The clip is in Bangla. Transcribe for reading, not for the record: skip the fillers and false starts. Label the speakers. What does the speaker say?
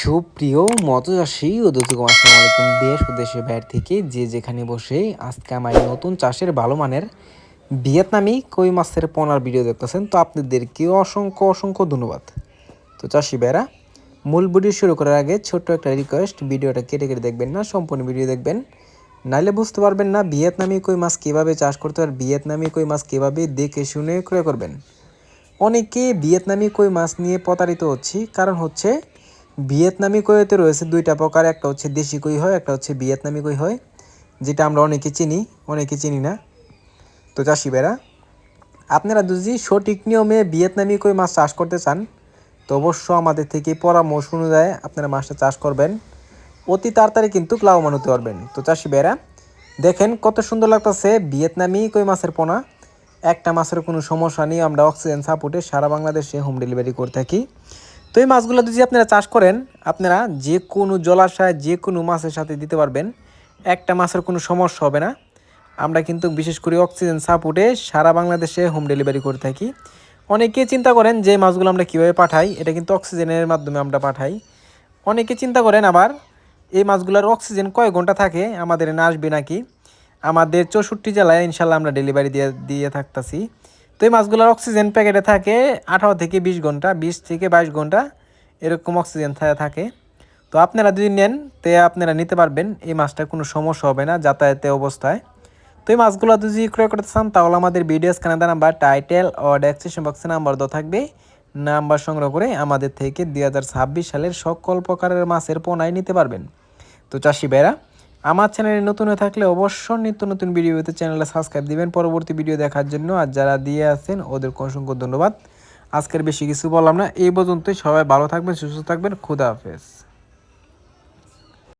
Speaker 1: সুপ্রিয় মৎস্যচাষী ও দর্শকগণ, আসসালামু আলাইকুম। দেশ ও দেশের বাইরে থেকে যে যেখানে বসে আজকে আমার এই নতুন চাষের ভালো মানের ভিয়েতনামি কই মাছের পোনার ভিডিও দেখতেছেন, তো আপনাদেরকে অসংখ্য অসংখ্য ধন্যবাদ। তো চাষি ভাইরা, মূল ভিডিও শুরু করার আগে ছোট্ট একটা রিকোয়েস্ট, ভিডিওটা কেটে কেটে দেখবেন না, সম্পূর্ণ ভিডিও দেখবেন, নাইলে বুঝতে পারবেন না ভিয়েতনামি কই মাছ কীভাবে চাষ করতে হয়, ভিয়েতনামি কই মাছ কীভাবে দেখে শুনে ক্রয় করবেন। অনেকে ভিয়েতনামি কই মাছ নিয়ে প্রতারিত হচ্ছে, কারণ হচ্ছে ভিয়েতনামি কইতে রয়েছে দুইটা প্রকার, একটা হচ্ছে দেশি কই হয়, একটা হচ্ছে ভিয়েতনামি কই হয়, যেটা আমরা অনেকে চিনি, অনেকে চিনি না। তো চাষি ভাইরা, আপনারা যদি সঠিক নিয়মে ভিয়েতনামি কই মাছ চাষ করতে চান, তো অবশ্য আমাদের থেকে পরামর্শ অনুযায়ী আপনারা মাছটা চাষ করবেন, অতি তাড়াতাড়ি কিন্তু লাভবান হতে পারবেন। তো চাষি ভাইরা দেখেন কত সুন্দর লাগতেছে ভিয়েতনামি কই মাছের পোনা। একটা মাছের কোনো সমস্যা নেই, আমরা অক্সিজেন সাপোর্টে সারা বাংলাদেশে হোম ডেলিভারি করে থাকি। তো এই মাছগুলো যদি আপনারা চাষ করেন, আপনারা যে কোনো জলাশয় যে কোনো মাছের সাথে দিতে পারবেন, একটা মাছের কোনো সমস্যা হবে না। আমরা কিন্তু বিশেষ করে অক্সিজেন সাপোর্টে সারা বাংলাদেশে হোম ডেলিভারি করে থাকি। অনেকে চিন্তা করেন যে মাছগুলো আমরা কীভাবে পাঠাই, এটা কিন্তু অক্সিজেনের মাধ্যমে আমরা পাঠাই। অনেকে চিন্তা করেন আবার এই মাছগুলোর অক্সিজেন কয় ঘন্টা থাকে, আমাদের না আসবে নাকি। আমাদের 64 জেলায় ইনশাল্লাহ আমরা ডেলিভারি দিয়ে থাকতেছি। তো এই মাছগুলোর অক্সিজেন প্যাকেটে থাকে 18 থেকে 20 ঘন্টা, 20 থেকে 22 ঘন্টা এরকম অক্সিজেন থাকে। তো আপনারা যদি নেন, তে আপনারা নিতে পারবেন, এই মাছটার কোনো সমস্যা হবে না যাতায়াতে অবস্থায়। তো এই মাছগুলো যদি ক্রয় করতে চান, তাহলে আমাদের ভিডিও স্ক্যানে দেওয়া নাম্বার, টাইটেল ও ডেসক্রিপশন বক্সে নাম্বার দেওয়া থাকবে, নাম্বার সংগ্রহ করে আমাদের থেকে 2026 সালের সকল প্রকারের মাছের পোনাই নিতে পারবেন। তো চাষি ভাইরা, আমার চ্যানেলে নতুন হয়ে থাকলে অবশ্যই নিত্য নতুন ভিডিও পেতে চ্যানেলে সাবস্ক্রাইব দিবেন পরবর্তী ভিডিও দেখার জন্য। আর যারা দিয়ে আছেন ওদেরকে অসংখ্য ধন্যবাদ। আজকের বেশি কিছু বললাম না, এই পর্যন্তই। সবাই ভালো থাকবেন, সুস্থ থাকবেন, খুদা হাফেজ।